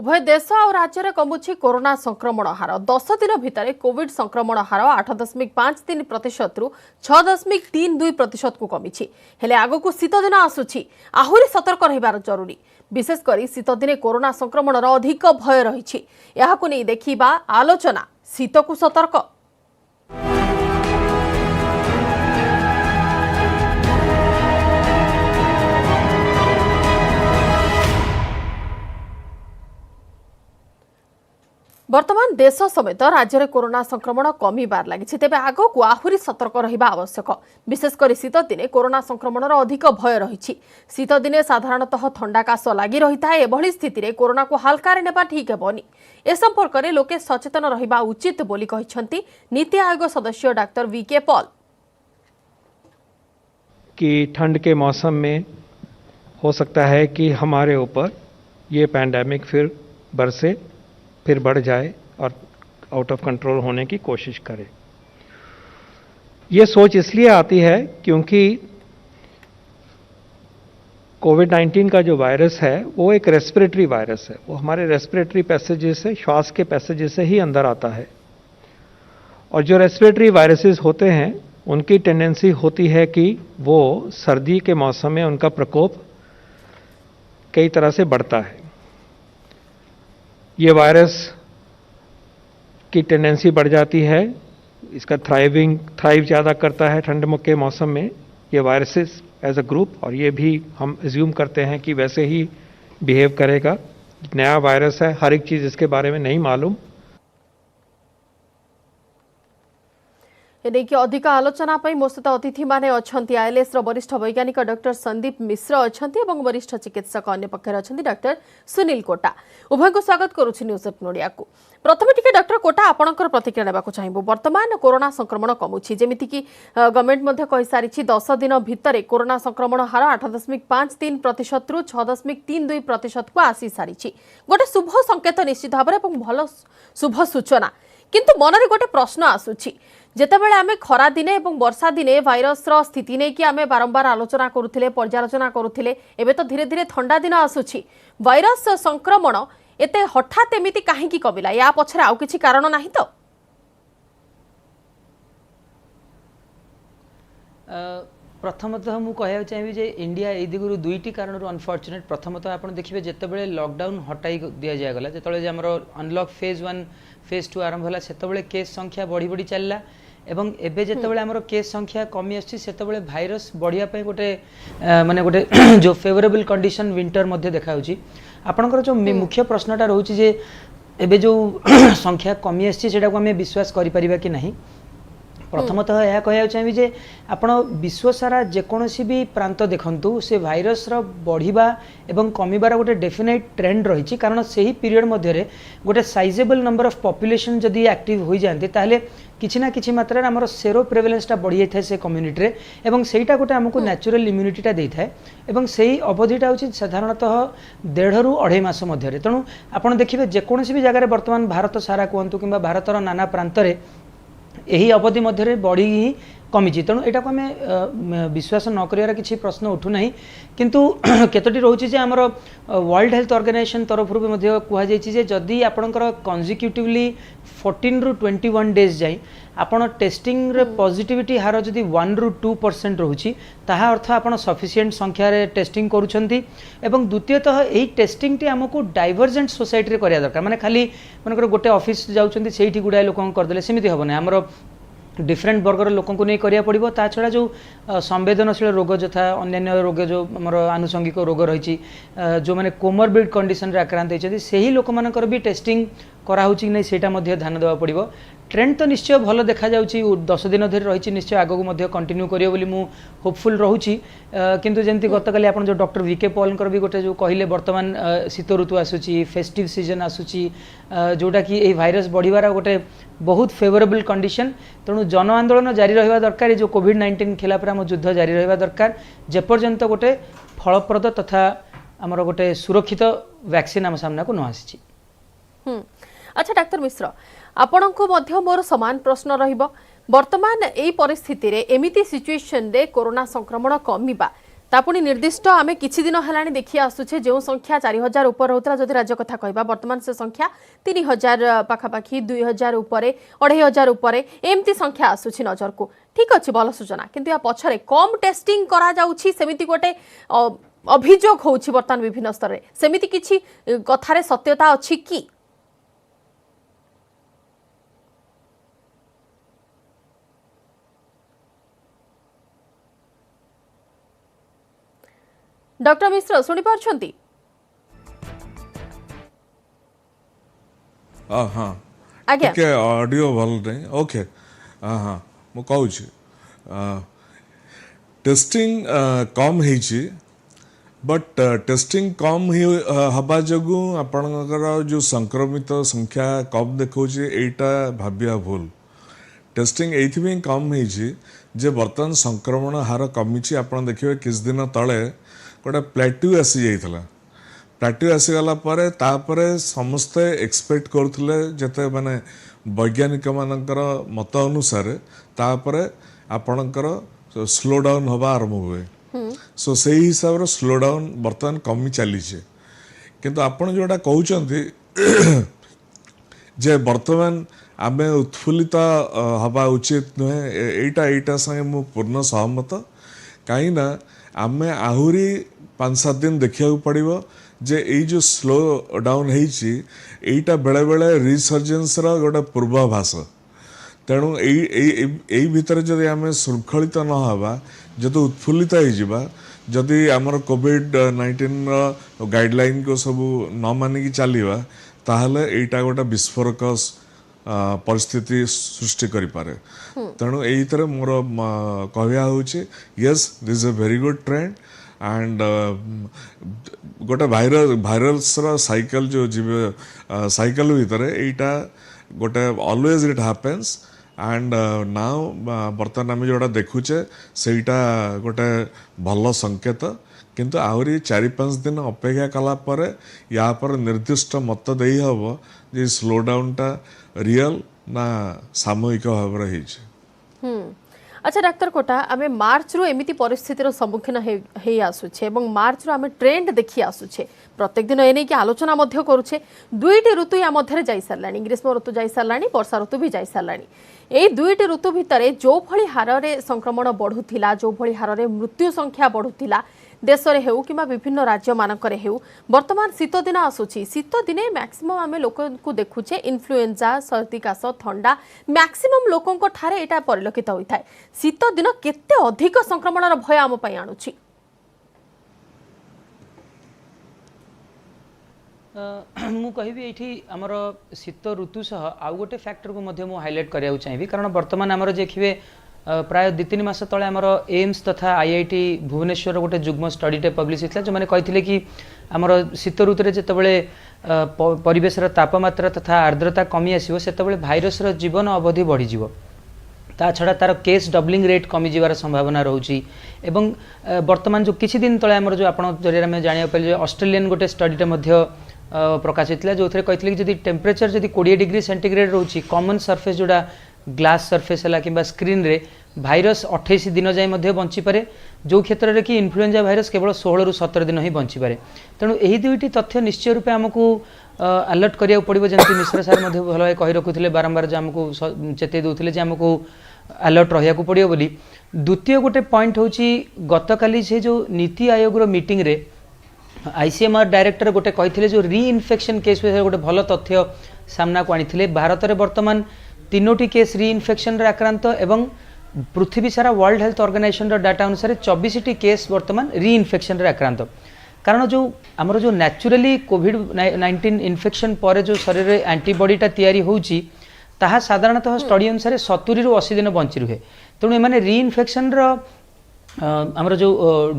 उभय देश और राज्य में कमुची कोरोना संक्रमण हार 10 दिन भितर कोविड संक्रमण हार 8.53% रु 6.32% को कमी हेले आगक शीत दिन आसुची आहुरी सतर्क रहिबार जरूरी विशेषकर शीत दिने कोरोना संक्रमण अधिक भय रही देखिबा आलोचना शीत को सतर्क। वर्तमान देश समेत राज्य में कोरोना संक्रमण कमिबार लगी तेज आग को आहुरी सतर्क रहिबा आवश्यक विशेषकर शीत दिने कोरोना संक्रमण अधिक भय रही शीत दिने साधारणतः थंडा काश लगी रही है एभली स्थिति में कोरोना को हल्कार नेबा ठीक हेबनी ए संपर्क में लोके सचेतन रहिबा उचित बोली कहिसेंती नीति आयोग सदस्य डॉक्टर वीके पॉल कि ठंड के मौसम में हो सकता है कि हमारे ऊपर ये पैंडेमिक फिर बरसे फिर बढ़ जाए और आउट ऑफ कंट्रोल होने की कोशिश करे। ये सोच इसलिए आती है क्योंकि कोविड-19 का जो वायरस है वो एक रेस्पिरेटरी वायरस है, वो हमारे रेस्पिरेटरी पैसेजेस से, श्वास के पैसेजेस से ही अंदर आता है। और जो रेस्पिरेटरी वायरसेस होते हैं उनकी टेंडेंसी होती है कि वो सर्दी के मौसम में उनका प्रकोप कई तरह से बढ़ता है। ये वायरस की टेंडेंसी बढ़ जाती है, इसका थ्राइव ज़्यादा करता है ठंड के मौसम में ये वायरसेस एज अ ग्रुप, और ये भी हम एज्यूम करते हैं कि वैसे ही बिहेव करेगा। नया वायरस है, हर एक चीज़ इसके बारे में नहीं मालूम। एने अधिक आलोचना मो सहित अतिथि माने अछंती आईएलएस वरिष्ठ वैज्ञानिक डॉक्टर संदीप मिश्र अछंती एवं वरिष्ठ चिकित्सक अन्य पक्षर अछंती डॉक्टर सुनील कोटा। उभय को स्वागत करुछि न्यूज 18 ओडिया को। प्रथम टिके डॉक्टर कोटा आपणकर प्रतिक्रिया नेबाकु चाहिबो। वर्तमान कोरोना संक्रमण कमुछि जेमिति कि गवर्नमेंट मध्ये कहि सारिछि 10 दिन भितर कोरोना संक्रमण हार 8.53% रु 6.32% को आसी सारिछि। गोटे शुभ संकेत निश्चित भाबरे एवं भलो शुभ सूचना, किंतु मनरे गोटे प्रश्न आसुछि जेतेबेले आमे खरा दिने एवं वर्षा दिने वायरस रो स्थिति नै कि आमे बारंबार आलोचना करुथिले, पर्यालोचना करुथिले, एबे तो धीरे धीरे ठंडा दिन आसुछि। वायरस संक्रमण एते हठात एमिति काहेकि कबिला, या पछरे आउ किछि कारण नाही तो? प्रथमतः मु कहया चाहिए जे इंडिया ए दिगुरु दुईटी कारण अनफॉर्चुनेट। प्रथमतः आपण देखिबे जेतेबेले लॉकडाउन हटाई दिया जाय गला, जेतेबेले हमर अनलॉक फेज 1 फेज 2 आरंभ होला, सेतेबेले केस संख्या बढ़ी बढ़ी चलला एवं एबे जेतेबेले हमर केस संख्या कमी आछि सेतेबेले भाइरस बढ़िया पय गोटे माने गोटे जो फेवरेबल कंडीशन विंटर मध्ये देखाउछि। आपनकर जो मुख्य प्रश्नटा रहउछि जे एबे जो संख्या कमी आछि सेटा को हमें विश्वास करि परिबा कि नहीं। प्रथमतः यह कहया चाहिए जे आपण विश्व सारा जेकोसी भी प्रांत देखंतु से भाइरस रो बढ़िबा एवं कमिबार गोटे डेफिनेट ट्रेंड रही, कारण से ही पीरियड मध्य गोटे साइजेबल नंबर ऑफ पॉपुलेशन जदि एक्टिव हो जाते ताहले किछि ना किछि मात्रा हमर सेरो प्रेवलेंसटा बढ़ी जाए से कम्युनिटी रे एवं सेटा गोटे हमको नेचुरल इम्यूनिटीटा देता है एवं सही अवधिटा होछि साधारणतः 1.5 रु 2.5 मास मध्य। तेणु आपण देखिबे जेकोसी भी जगह वर्तमान भारत सारा कहतु कि भारतर नाना प्रांत रे यही अवधि मध्य बढ़ी ही कमी। तेणु यहाँ को आम विश्वास न कर किसी प्रश्न उठूना, किंतु केतोटी रोचे जे आमर वर्ल्ड हेल्थ ऑर्गेनाइजेशन तरफ कहुई जदि आपणकर कंजिक्यूटिवली 14 रु 21 डेज जाए आपण टेस्टिंग रे पॉजिटिविटी हार जदि 1 रु 2% रोची ताहा अर्थ आपण सफिशिएंट संख्या रे टेस्टिंग करूछंती। एवं द्वितीयतः यही टेस्टिंग टी हमको डाइवर्जेंट सोसाइटी रे करिया दरकार, माने खाली मनकर गोटे ऑफिस जाउछंती सेठी गुडाय लोकन कर देले सेमिति होबने। हमर डिफरेंट वर्गर लोकों को नहीं करिया पड़िबो। ता छड़ा जो संवेदनशील रोग यथा अन्य रोग जो हमर आनुषंगिक रोग रही जो माने कोमोरबिड कंडीशन रे आक्रांत होइछथि सेही लोक मानकर भी टेस्टिंग करा होछि कि नहीं सेटा मध्ये ध्यान देबा पड़िबो। ट्रेंड तो निश्चय भल देखा जाउछि, 10 दिन धरि रही निश्चय आगो मध्य कंटिन्यू करियो बोली मु होपफुल रहूछि। किंतु जेंति गतकाली आपण जो डॉक्टर वीके पॉलकर भी गोटे जो कहिले वर्तमान शीत ऋतु आसुछि, फेस्टिव सीजन आसुछि, जोटा कि एही भाइरस बढ़िबार गोटे बहुत फेवरेबल कंडीशन। तेणु जन आंदोलन जारी रहिबा दरकार, जो कोविड-19 खिलाफ आम युद्ध जारी रहिबा दरकार जेपर्यंत गोटे फलप्रद तथा आमर गोटे सुरक्षित वैक्सीन आम सामना को न आसी। अच्छा डाक्टर मिश्र, आपण को मध्य मोर समान प्रश्न रहिबो। वर्तमान एई परिस्थिति रे एमिति सिचुएशन रे कोरोना संक्रमण कमिबा तापुणी निर्दिष्ट आमे किछि दिन हेलानी देखि आसुछे जो संख्या 4000 ऊपर होतरा जदि राज्य कथा कहबा वर्तमान से संख्या 3000 पाखापाखि 2000 उपरे 2500 उपरे एमती संख्या आसुछि नजर को ठीक अछि भल सूचना किंतु या पछरे कम टेस्टिंग करा जाउछि सेमिति गोटे अभियोग होउछि वर्तमान विभिन्न स्तर रे सेमिति किछि कथारे सत्यता अछि कि डॉक्टर मिश्र सुनी पारछंती हाँ आज्ञा के ऑडियो भल नहीं ओके हाँ मु कहूँ टेस्टिंग कम होइछि बट टेस्टिंग कम हवा जगु आपणकर जो संक्रमित संख्या कम देखौछि एटा भाबिया भूल टेस्टिंग एइथिबे कम होइछि जे वर्तमान संक्रमण हार कमिछि आपण देखिबे किस दिन तले गोटे प्लेट्यू आसी जाइଥିଲା प्लेट्यू आसीगला तापर समस्ते एक्सपेक्ट करुले जते माने वैज्ञानिक मानकर मत अनुसार तापर आपणकर स्लो डाउन हवा आरंभ हुए सो से हिसाब रे स्लो डाउन वर्तमान कमी चली किंतु आपण जोटा कहउचंती जे वर्तमान आमे उत्फुल्लित हवा उचित नुहे एटा संगे मु पूर्ण सहमत कहीं ना आमे आहुरी 5-7 दिन देखिया पड़िबो जे एई जो स्लो डाउन हेइची एटा बेले बेले रिसर्जेंस रा गोटे पूर्वाभास तेणु एई भितर जदि आमे शृंखलित न हवा जदि उत्फुल्लित हो जिबा जदि आमर कोविड-19 गाइडलाइन को सब न मानिकी चलिबा ताहले एटा गोटे विस्फोरक परिस्थिति सृष्टि करि पारे तेणु एई तरह मोर कहया होची yes this a very good trend and गोटे भाइरल्स साइकिल जो जीवे साइकिल भितर एटा गोटे always it happens and now बर्तमान आम जोटा देखुचे सेटा गोटे भल संकेत किंतु आहरी 4-5 दिन अपेक्षा कला पर या पर निर्दिष्ट मत दे हम जे स्लो डाउन टा रियल ना सामूहिक भाव रही अच्छा डाक्तर कोटा आमे मार्च रु एमिति परिस्थितिर सम्मुखीन हे आसुछे एवं मार्च रु आमे ट्रेंड देखि आसुछे प्रत्येक दिन एने कि आलोचना मध्य करूछे दुईटी ऋतु या मध्य जाई सारलानी ग्रीष्म ऋतु जाई सारलानी वर्षा ऋतु भी जाई सारलानी एई दुईटी ऋतु भितरे जो भली हारे संक्रमण बढ़ुथिला जो भली हारे मृत्यु संख्या बढ़ुथिला देश रे हेउ किमा विभिन्न राज्य मानकरे हेउ वर्तमान शीत दिन आसुछि शीत दिने मैक्सिमम आमे लोक को देखुछे इन्फ्लुएंजा सर्दी काश ठंडा मैक्सिमम लोकंक ठारे एटा परिलक्षित होइथाय शीत दिन केते अधिक संक्रमणर भय आम पई आनुछि मु कहबी एठी हमर शीत ऋतु सह आउ गोटे फैक्टर को मध्य मु हाइलाइट करिया चाहिए कारण वर्तमान हमर देखिबे प्राय 2-3 मास तले आमर एम्स तथा आईआईटी भुवनेश्वर गोटे जुग्म स्टडीटे पब्लिश होता जो मैंने कहते कि आमर शीत ऋतु में जितेबाला परिवेशर तापमात्रा तथा आर्द्रता कमी आसो से भाइरस जीवन अवधि बढ़ीज ता छड़ा तार केस डबलिंग रेट कमी जीवार संभावना रोची एवं वर्तमान जो किछि दिन तले आमर जो आपण जरिया में जानिया पाइले ऑस्ट्रेलियन गोटे स्टडीटे मध्य प्रकाशित जो कहते कि टेम्परेचर जब 20 डिग्री सेंटीग्रेड रोची कॉमन सरफेस जोड़ा ग्लास सरफेस है कि स्क्रीन रे भाइरस 28 दिन जाए बंची पारे जो क्षेत्र में कि इन्फ्लुएंजा भाइरस केवल 16 ରୁ 17 दिन ही बंची पारे तेणु यही दुईटी तथ्य निश्चय रूपे आमको अलर्ट करिया पड़ो जमी मिश्र सार भल भाई कही रखुले बारंबार जो आमको चेतई दूसरे आमको अलर्ट रहा पड़ो बोली द्वितीय गोटे पॉइंट हूँ गतकाली से जो नीति आयोग मीटिंग रे आईसीएमआर डायरेक्टर गोटे कही जो री इन्फेक्शन केस विषय गोटे भल तथ्य सामना को आनी भारत में वर्तमान 3टी केस री इन्फेक्शन आक्रांत एवं पृथ्वी सारा वर्ल्ड हेल्थ ऑर्गेनाइजेशन डाटा अनुसार 24टी केस वर्तमान री इन्फेक्शन आक्रांत कारण जो आमर जो नेचुरली कोविड-19 इन्फेक्शन पर जो शरीर में एंटीबॉडीटा तैयारी होउची ताहा साधारणतः स्टडी अनुसार 70 ରୁ 80 दिन बंची रुहे तेणु एमाने री इन्फेक्शन आमर जो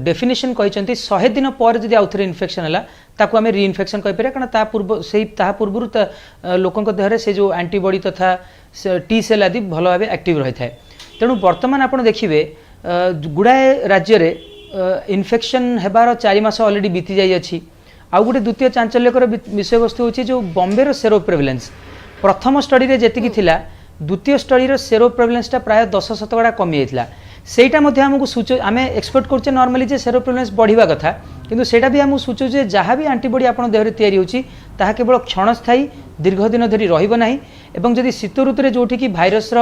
डेफिनेशन कहते 100 दिन पर जब आउ थे इन्फेक्शन है ताकू आम री इन्फेक्शन कहीपर कारण पूर्व लोकों देहरे से जो एंटीबॉडी तथा टी सेल आदि भल भाव एक्टिव रही है तेणु बर्तमान आप देखिए गुड़ाए राज्य में इन्फेक्शन हेबार 4 मास ऑलरेडी बीती जाइए आउ गोटे द्वितीय चांचल्यकर विषय वस्तु हूँ जो बॉम्बे सेरो प्रेवलेंस प्रथम स्टडी रे जेतिकी थिला द्वितीय स्टडी रो सेरो प्रेवलेंसटा प्राय 10% कमी जाइथिला ସେଇଟା ମଧ୍ୟ ଆମକୁ ସୂଚ ଆମେ ଏକ୍ସପେକ୍ଟ କରୁଛେ ନର୍ମାଲି ଯେ ସେରୋପ୍ରିଭାଲେନ୍ସ ବଢ଼ିବା କଥା କିନ୍ତୁ ସେଇଟା ବି ଆମକୁ ସୂଚାଉଛି ଯେ ଯାହା ବି ଆଣ୍ଟିବଡି ଆପଣ ଦେହରେ ତିଆରି ହେଉଛି ତାହା କେବଳ କ୍ଷଣସ୍ଥାୟୀ ଦୀର୍ଘ ଦିନ ଧରି ରହିବ ନାହିଁ ଏବଂ ଯଦି ଶୀତ ଋତୁରେ ଯେଉଁଠିକି ଭାଇରସର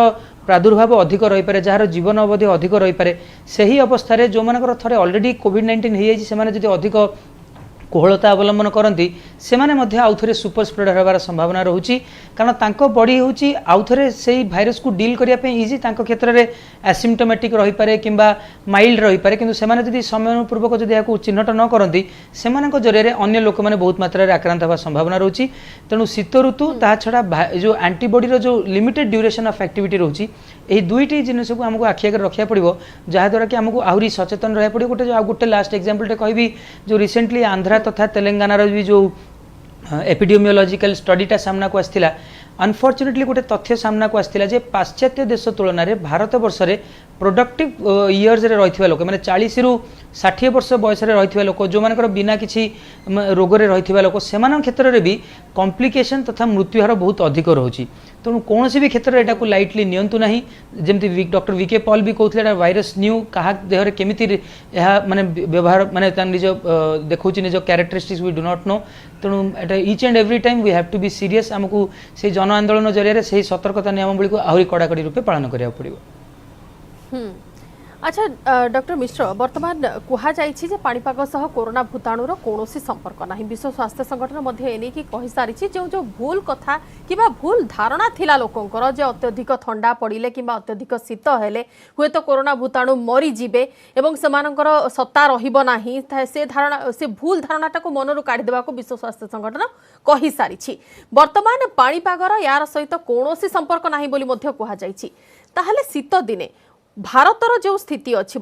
ପ୍ରାଦୁର୍ଭାବ ଅଧିକ ରହିପାରେ ଯାହାର ଜୀବନ ଅବଧି ଅଧିକ ରହିପାରେ ସେହି ଅବସ୍ଥାରେ ଯେଉଁମାନଙ୍କର ଥରେ ଅଲରେଡ଼ି କୋଭିଡ୍-19 ହେଇଯାଇଛି ସେମାନେ ଯଦି ଅଧିକ କୋହଳତା ଅବଲମ୍ବନ କରନ୍ତି ସେମାନେ ମଧ୍ୟ ଆଉଥରେ ସୁपर ସ୍ପ୍ରେଡର ହେବାର ସମ୍ଭାବନା ରହୁଛି କାରଣ ତାଙ୍କ ବଡି ହେଉଛି ଆଉଥରେ ସେଇ ଭାଇରସକୁ ଡିଲ୍ କରିବା ପାଇଁ ଇଜି ତାଙ୍କ କ୍ଷେତ୍ରରେ ଆସିମ୍ପଟୋମେଟିକ୍ ରହିପାରେ କିମ୍ବା ମାଇଲ୍ଡ ରହିପାରେ କିନ୍ତୁ ସେମାନେ ଯଦି ସମୟପୂର୍ବକ ଯଦି ଏହାକୁ ଚିହ୍ନଟ ନ କରନ୍ତି ସେମାନଙ୍କ ଜରିଆରେ ଅନ୍ୟ ଲୋକମାନେ ବହୁତ ମାତ୍ରାରେ ଆକ୍ରାନ୍ତ ହେବାର ସମ୍ଭାବନା ରହୁଛି ତେଣୁ ଶୀତ ଋତୁ ତାହା ଛଡ଼ା ଯେଉଁ ଆଣ୍ଟିବଡିର ଯେଉଁ ଲିମିଟେଡ୍ ଡ୍ୟୁରେସନ୍ ଅଫ୍ ଆକ୍ଟିଭିଟି ରହୁଛି ଏହି ଦୁଇଟି ଜିନିଷକୁ ଆମକୁ ଆଖି ଆଗରେ ରଖିବାକୁ ପଡ଼ିବ ଯାହାଦ୍ୱାରା କି ଆମକୁ ଆହୁରି ସଚେତନ ରହିବାକୁ ପଡ଼ିବ ଗୋଟେ ଲାଷ୍ଟ ଏକ୍ଜାମ୍ପଲଟେ କହିବି ଯେଉଁ ରିସେଣ୍ଟଲି ଆନ୍ଧ୍ରା तथा तेलंगानार भी जो एपिडेमियोलॉजिकल स्टडीटा सामना को आसला अनफॉर्चुनेटली गोटे तथ्य सामना को आसला जे पाश्चात्य देश तुलन में भारत वर्ष में प्रोडक्टिव इयर्स रे रही लोक मैंने 40 रु 60 वर्ष बयस रही लोक जो मान बिना किसी रोग रही लोक से क्षेत्र में भी कॉम्प्लिकेशन तथा मृत्युहार बहुत अधिक रोचे तेणु कौन भी क्षेत्र में यहाँ लाइटली नियंतु ना जमी डॉक्टर वीके पॉल भी कहते वायरस न्यू क्या देहरे केमी माने व्यवहार माने निज देखा निज characteristics we do not know तेणु each and every time we have to be serious आमको से जन आंदोलन जरिए से सतर्कता नियमावली को आहरी कड़ाकड़ी रूपे पालन करा पड़ो। अच्छा डॉक्टर मिश्र वर्तमान कहुई पाणीपाग सह कोरोना भूताणुर कौन संपर्क ना विश्व स्वास्थ्य संगठन एने की कही सारी जो जो भूल कथा कि भूल धारणा थिला लोकंकर जे अत्यधिक ठंडा पड़े कि अत्यधिक शीत हेले हुए तो कोरोना भूताणु मरीजे एवं सेमानंकर सत्ता रहिबो नाही से धारणा से भूल धारणाटा को मनरू काढ़ीदेवा विश्व स्वास्थ्य संगठन कही सारी वर्तमान पाणीपागर यार सहित कौन संपर्क नाही बोली मध्य कहुई ताहले शीत दिने भारतर जो स्थिति अच्छी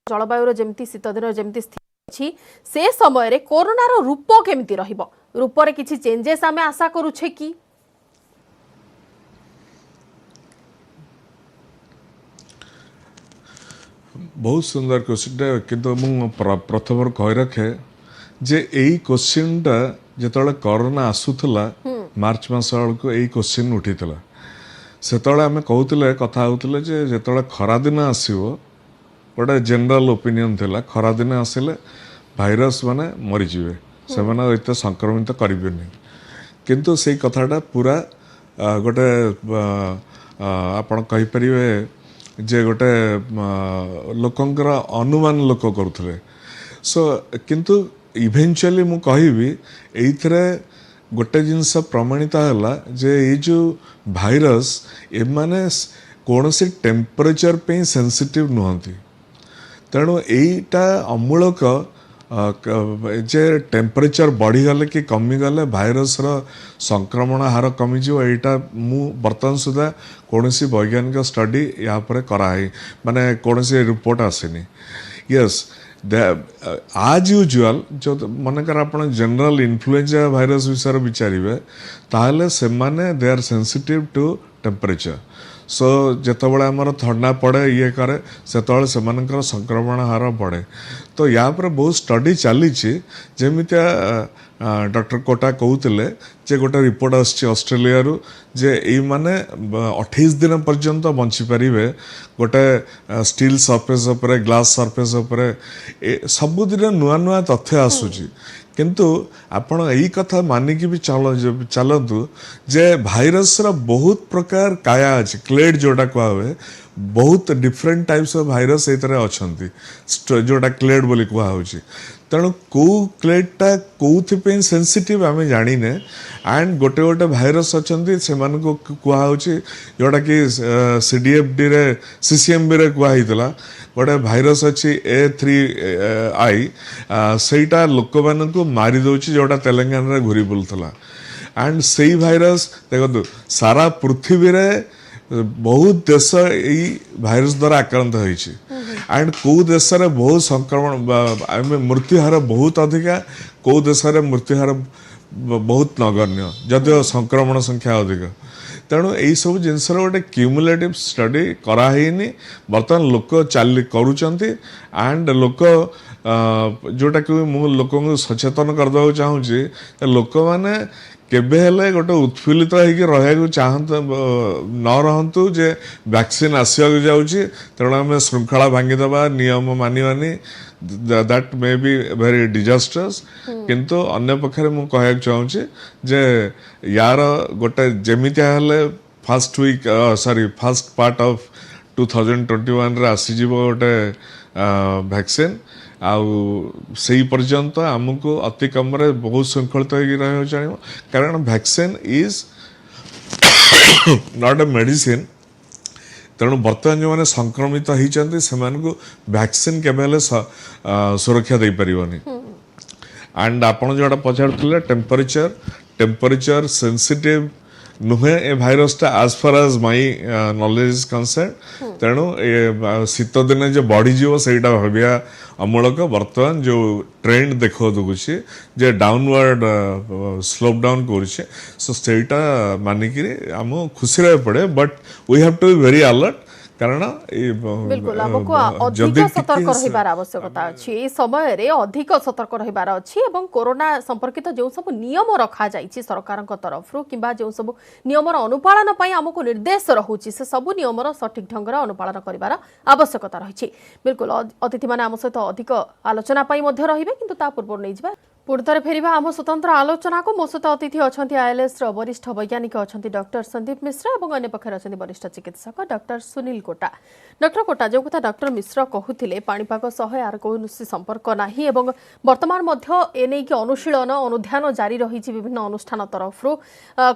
जलवायु जमती शीत दिन जमती स्थिति अच्छी से समय रे कोरोनार रूप केमिति रहिबो रूप रे किछि चेंजेस आमे आशा करूछे कि बहुत सुंदर क्वेश्चन किंतु मु प्रथम कहि रखे जे एई क्वेश्चनटा जेतले कोरोना आसुथला मार्च मास को एई क्वेश्चन उठितला सेतले आमे कहउतले कथा होतले जे जेतले खरा दिन आसीबो गोटे जनरल ओपिनियन थिला खरा दिन आसिले भाइरस माने मरि जिवे से माने एते संक्रमित करिबेनी किंतु सेई कथाटा पूरा गोटे आपण कहि परिवे जे गोटे लोकंकर अनुमान लोक करुथले सो किंतु इवेंचुअली मु कहिबी एइथरे गोटे जिनस प्रमाणित है जे ये जो भाइरस एमाने कौन से टेम्परेचर पे सेंसिटिव नुहति तेणु यहीटा अमूलक जे टेम्परेचर बढ़ीगले कि कमीगले भाइरस संक्रमण हार कमिजो एटा मु बर्तमान सुधा कौन सी वैज्ञानिक स्टडी या कराई माने कौन सी रिपोर्ट आसेनी यस आज यूजुअल जो मनकर आप जनरल इन्फ्लुएंजा भाइरस विषय विचारे ताहले से माने they are sensitive to temperature so जितेबाला आमर ठंडा पड़े ये करे से संक्रमण हार बढ़े तो या पर बहुत स्टडी चली जमितिया डॉक्टर कोटा कहते जे गोटे रिपोर्ट आसछि ऑस्ट्रेलिया रु जे एई माने 28 दिन पर्यंत बंची पारिबे गोटे स्टील सरफेस उपरे ग्लास सरफेस उपरे सबुदिन नुआ नुआ तथ्य आसुची किंतु आपण यही कथा मानिकी भी चलतु जे भाइरस रा बहुत प्रकार काया अछि क्लेड जोटा कह हुए बहुत डिफरेंट टाइप्स ऑफ भाइरस एतरे अछंती जोटा क्लेड बोली कह होछि तेणु कौ क्लेडटा कौन सेंसिटिव आम जाने एंड गोटे गोटे भाइरस अच्छा से कहुच्छी जोटा कि CDFD रे CCMB रे कहला गोटे भाइरस अच्छी A3I सेटा लोक मानू मारी दौची जोटा तेलंगाना रे घूरी बुलूला एंड से भाइरस देखो सारा पृथ्वी रे बहुत देश यही भाइरस द्वारा आक्रांत होइछि एंड कौ देश रे बहुत संक्रमण मृत्युहार बहुत अधिका कौ देश रे मृत्युहार बहुत नगण्य जदिव संक्रमण संख्या अधिक तेणु यही सब जिनस गोटे क्यूमुलेटिव स्टडी कराइनी बर्तमान लोक चाली करुचंती एंड लोक जोटा कि मु लोक सचेतन करदे चाहूँगी लोक मैंने केबे हेले गोटे उत्फुल्लित होइके रहैको चाहत न रहंतु जे वैक्सीन आसिया जाउची तेणु आम श्रृंखला भांगीदबा नियम मानिबानी that may be very disasters किंतु अन्य पक्षरे मु कहक चाहूची जे यार गोटे जेमितिया हेले first week sorry first part of 2021 रे आसी जीवो गोटे वैक्सीन आउ से पर्यंत आमको अति कम बहुत श्रृंखलित हो चाहिए कारण vaccine is not a medicine तेणु बर्तमान जो मैंने संक्रमित होती से वैक्सीन केवल सुरक्षा दे पारिबनी एंड आपन जोटा पचारुले टेम्परेचर सेंसिटिव नुहे ए भाइरसटा as far as my knowledge is concern तेणु शीत दिन जो बढ़ी सेटा भाविया अमूलक बर्तमान जो ट्रेंड देखो दूसरी जे डाउनवर्ड स्लोप डाउन करुचे सो सेटा मानिक आम खुशी रहे पड़े but we have to be very alert कारण बिल्कुल हमको अधिक सतर्क रहिबार आवश्यकता अछि ए समय रे अधिक सतर्क रहिबार अछि एवं कोरोना संपर्कित जो सब नियम रखा जाइछि सरकारक तरफरु किबा जो सब नियमर अनुपालन पई हमको निर्देश रहुछि से सब नियमर सठिक ढंगर अनुपालन करिबार आवश्यकता रहिछि बिल्कुल अतिथि माने आम सहित अधिक आलोचना पई मध्य रहिबे किंतु ता पूर्व नै जिबा पुणिथरे फेरिबा आम स्वतंत्र आलोचना को मो सहित अतिथि अछंती आईएलएस रो वरिष्ठ वैज्ञानिक अछंती डॉक्टर संदीप मिश्र एवं अन्य पक्षर अछंती वरिष्ठ चिकित्सक डॉक्टर सुनील कोटा डॉक्टर कोटा जो कथा डॉक्टर मिश्र कहूथिले पाणीपाग सह यार कोनोसी संपर्क नाही एवं वर्तमान मध्य एनै कि अनुशीलन अनुध्यान जारी रहिछि विभिन्न अनुष्ठान तरफरु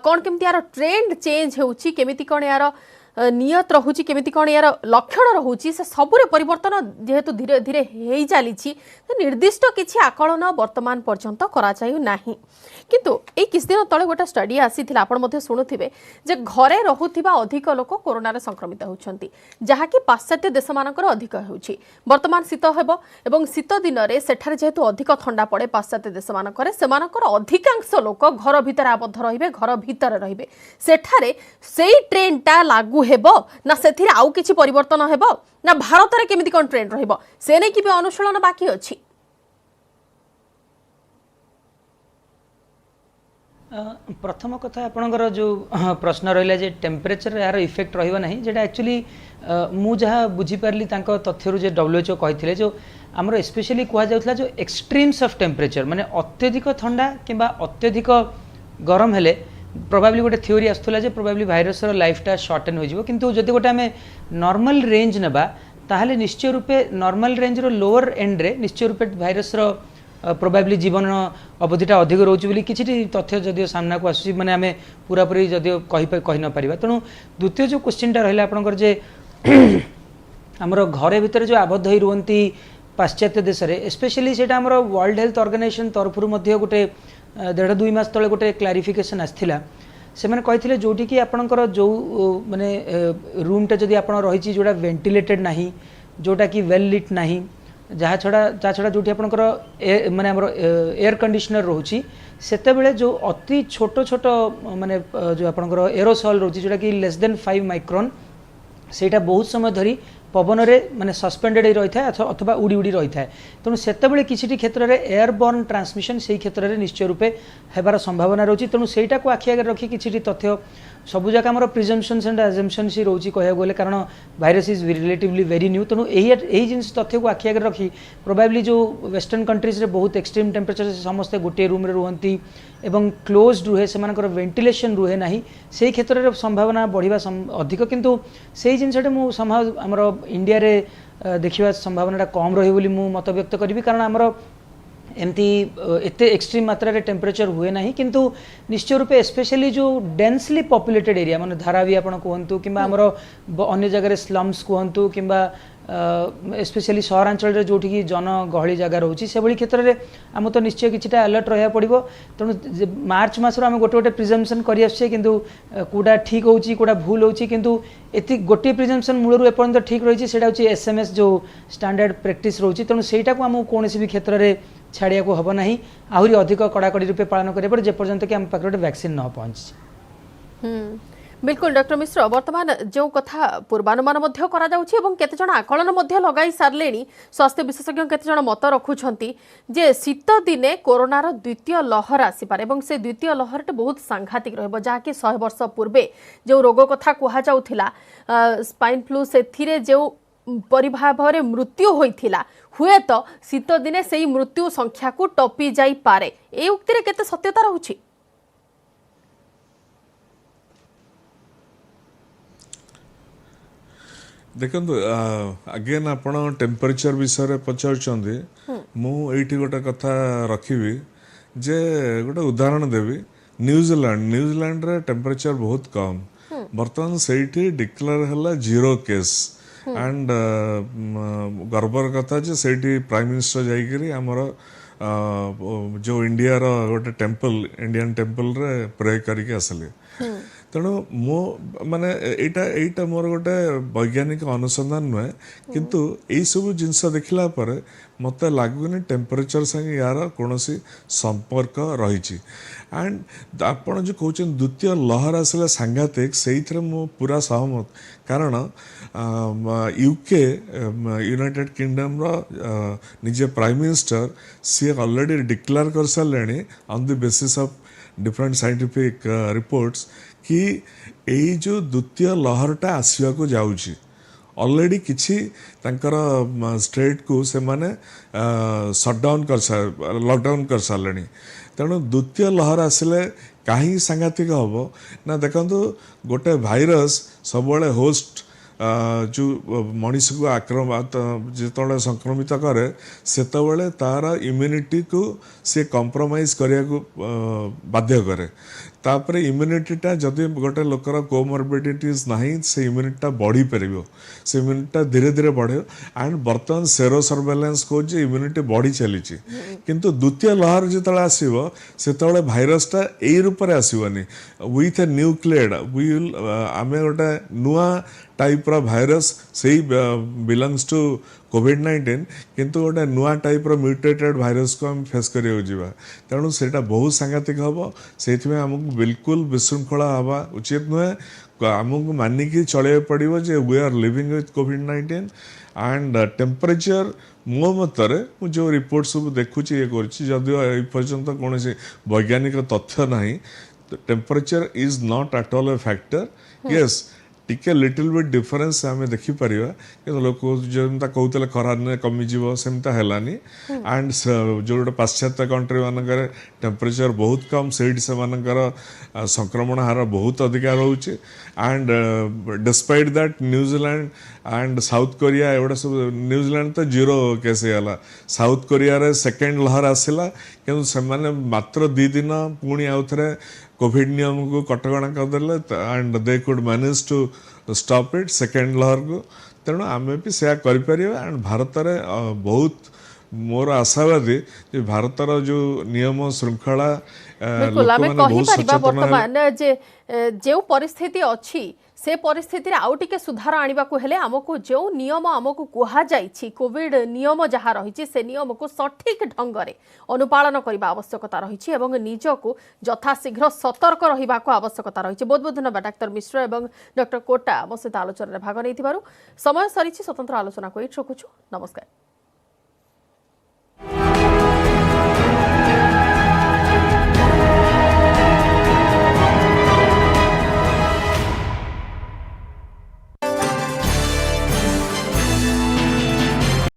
कोन केमति यार ट्रेंड चेंज हेउछि केमिति कोन यार नियत रहुची केमिति कोन यार लक्षण रहुची से सबुरे परिवर्तन जेहेतु धीरे धीरे हेई चालीछि निर्दिष्ट किछि आकलन वर्तमान पर्यंत करा जायु नाही किंतु ए किछ दिन तळे गोटा स्टडी आसीथिला आपण मध्ये सुनुथिबे जे घरे रहुथिबा अधिक लोक कोरोना रे संक्रमित होउछंती जहा कि पाश्चात्य देश मानकर अधिक हेउछि वर्तमान शीत हेबो एवं शीत दिन रे सेठारे जेहेतु अधिक ठंडा पड़े पाश्चात्य देश मानकर सेमानकर अधिकांश लोक घर भितर आबद्ध रहिबे घर भितर रहिबे सेठारे सेई ट्रेंडटा लागू हेबो ना सेथिरे आउ किछि परिवर्तन हेबो ना भारत रे केमिति कोन ट्रेंड रहिबो से नै कि बे अनुशीलन बाकी अछि प्रथम कथा आपणकर जो प्रश्न रहा जे टेम्परेचर यार इफेक्ट रहा ना जेटा एक्चुअली मु जहाँ बुझीपारी तथ्य जे WHO कही जो आमर स्पेशली कहुला जो एक्सट्रीम्स ऑफ टेम्परेचर माने अत्यधिक ठंडा किंबा अत्यधिक गरम हेले प्रोबेबली गोटे थ्योरी आसुला जे प्रोबेबली भाइरस लाइफटा शॉर्टेन हो किंतु जदि गोटे आम नॉर्मल रेंज नेबा ताहले निश्चय रूपे नॉर्मल रेंज रो लोअर एंड रे निश्चय रूपे भाइरस प्रोबेबली जीवन अवधिटा अधिक रोचे बोली किसी तथ्य जदिव सामना को आसूँ मैंने आम पूरा पूरी जदिव कही न पारिबा तेणु द्वितीय जो क्वेश्चनटा रहा आपंकर जे आमर घरे भितर जो आबद्ध हो रुहंती पाश्चात्य देश में स्पेशली सेटा आमर वर्ल्ड हेल्थ ऑर्गेनाइजेशन तरफ गोटे 1.5-2 मास तले गोटे क्लारिफिकेशन आसथिला से मैंने कही जोटी कि आपणकर जो माने रूमटा जदि आप रही जोटा वेंटिलेटेड नहीं जोटा कि वेल लिट नहीं जहाँ छड़ा जो आपंकर माने एयर कंडीशनर रोची सेतेबेले जो अति छोट छोट माने जो आपंकर एरोसॉल रोची जोटा कि लेस देन 5 माइक्रोन सेटा बहुत समय धरी पवन रे माने सस्पेंडेड रही था अथवा उड़ी उड़ी रही था तेणु सेतेबेले किसी क्षेत्र में एयरबोर्न ट्रांसमिशन से क्षेत्र में निश्चय रूपे हेबार संभावना रोची तेणु सेटा को आखि आगे रखी किसी तथ्य सबू जगह आम प्रिजम्पशन्स एंड एजम्पशन्स ही रोची कह गले कारण virus is relatively very new तेणु यही जिन तथ्य को आखि आगे रखी प्रोबेबली जो वेस्टर्न कंट्रीज रे बहुत एक्सट्रीम टेम्परेचर से समस्ते गोटे रूम रे रुहंती एवं क्लोज्ड रुहे से वेंटिलेशन रुहे ना से क्षेत्र में संभावना बढ़िया अधिक किंतु से जिनटा मुझे आमर इंडिया रे देखा संभावना कम रही मत व्यक्त करी कारण आमर एमती एते एक्सट्रीम मात्रा रे टेम्परेचर हुए ना किंतु निश्चय रूपे स्पेशली जो डेंसली पॉपुलेटेड एरिया माने धारावी आपण कहतु कि अन्य जगह स्लम्स कहतु कि स्पेशली सहरांचल जोटि कि जन गहली जगह रोचे से क्षेत्र में आम तो निश्चय किछिटा अलर्ट रहा पड़ो तेणु मार्च मास आम गोटे गोटे प्रिजम्पशन कर आसछे किंतु कोडा ठीक होची कोडा भूल होची किंतु एति गोटे प्रिजम्पशन मूलर एपर्यंत ठीक रही सेटा होची SMS जो स्टैंडर्ड प्रैक्टिस रोची तेणु सेटा को आम कौन भी क्षेत्र में छाड़िया को हब नहीं आहरी अधिक कड़ाकड़ी रूपे पालन करें जेपर्यंत कि आम पाखे वैक्सीन न पहुँची बिल्कुल डॉक्टर मिश्र वर्तमान जो कथा पूर्वानुमान मध्य करा जाउछि एवं केते जण आकलन मध्य लगाई सारलेनी स्वास्थ्य विशेषज्ञ केते जण मत रखुछंती जे शीत दिने कोरोनार द्वितीय लहर आसीपारे एवं से द्वितीय लहरटे बहुत सांघातिक रहबो जाके 100 वर्ष पूर्वे जो रोग कथा कुहा जाउथिला स्पाइन फ्लू सेथिरे जो परिभावरे मृत्यु होइथिला हुए तो शीत दिने सेही मृत्यु संख्या को टपी जाई पारे ए उक्तिरे केते सत्यता रहुछि? देखो अगेन आपण टेम्परेचर विषय पचारुचंदी मु एठी गोटे कथा रखिबी जे गोटे उदाहरण देवी न्यूजीलैंड रे टेम्परेचर बहुत कम बर्तमान सेठी डिक्लेयर हला 0 केस एंड गर्वर कथा जे सेठी प्राइम मिनिस्टर जाइकरी हमर जो इंडिया रो गोटे टेम्पल इंडियन टेम्पल रे प्रे करके आसले तेणु मो माने एटा मोर गोटे वैज्ञानिक अनुसंधान नुहे किंतु यही सब जिनस देखला पर मत लगुनि टेम्परेचर संगे यार कौन संपर्क रही एंड आपण जो कहते द्वितीय लहर आसला सांघातिक से मु पूरा सहमत कारण यूके यूनाइटेड किंगडम रो निजे प्राइम मिनिस्टर सी ऑलरेडी डिक्लेयर कर सारे on the basis of different scientific reports कि यही जो द्वितीय लहरटा आसवा को जाऊँगी ऑलरेडी किसी स्टेट को से माने शटडाउन कर लॉकडाउन कर सारे तेणु द्वितीय लहर आसिले कहीं सांघातिक हम ना देखो गोटे भाइरस सब होस्ट जो मनीष को आक्रमित जो संक्रमित करे से तार इम्यूनिटी को सी कंप्रोमाइज करने को बाध्य करे तापर इम्यूनिटीटा जदि गोटे लोकर कोमोरबिडिटीज नहीं से इम्यूनिटीटा बढ़ी पार से इम्यूनिटीटा धीरे धीरे बढ़े एंड बर्तमान सेरो सर्वेलेंस कौच इम्यूनिटी बढ़ी चली किंतु द्वितीय लहर जो आसो से भाइरसटा यही रूप में आसवनी with a nucleoid we will आम गोटे नुआ टाइप रो भाइरस से बिलोंग्स टू कोविड-19 किंतु गोटे नुआ टाइप रो म्यूटेटेड भाइरस को हम फेस करियो जीवा तेणु सेटा बहुत सांघातिक हम से हमको बिल्कुल विशृंखला हवा उचित नुहे आमको मानिकी चलैया पड़ो जे वी आर लिविंग विथ कोविड-19 एंड टेम्परेचर मो मतरे जो रिपोर्ट सब देखुची ये कदियो पर्यंत कौन वैज्ञानिक तथ्य ना temperature is not at all A factor yes टिके लिटिल बिट डिफरेंस आम देखिपर कि लोक जमीन कहते खरा कमिज सेमता है एंड जो गोटे पाश्चात्य कंट्री मानक टेम्परेचर बहुत कम से संक्रमण हार बहुत अधिका रोचे and despite that New Zealand and south Korea एवढा सब न्यूजीलैंड तो 0 केस है साउथ कोरिया रे सेकेंड लहर आसला कि से मात्र 2 दिन पुणी आउ थे कोविड नियम को कटकणा करदे and they could manage to stop it second लहर को तेणु आम भी से करें एंड भारत में बहुत मोर आशावादी भारतर जो नियम श्रृंखला बिल्कुल आमे कहि परिबा वर्तमान जे जो परिस्थिति अछि से परिस्थिति आउ टिके सुधार आनिबा को हेले हमको जो नियम हमको कुहा जाइछि कोविड नियम जहाँ रही से नियम को सठिक ढंग से अनुपालन करने आवश्यकता रही एवं निजको यथाशीघ्र सतर्क रहा आवश्यकता रही। बहुत बहुत धन्यवाद डाक्टर मिश्र एवं डॉक्टर कोटा आम सहित आलोचना भाग नहीं समय सरी स्वतंत्र आलोचना को रखुछु। नमस्कार।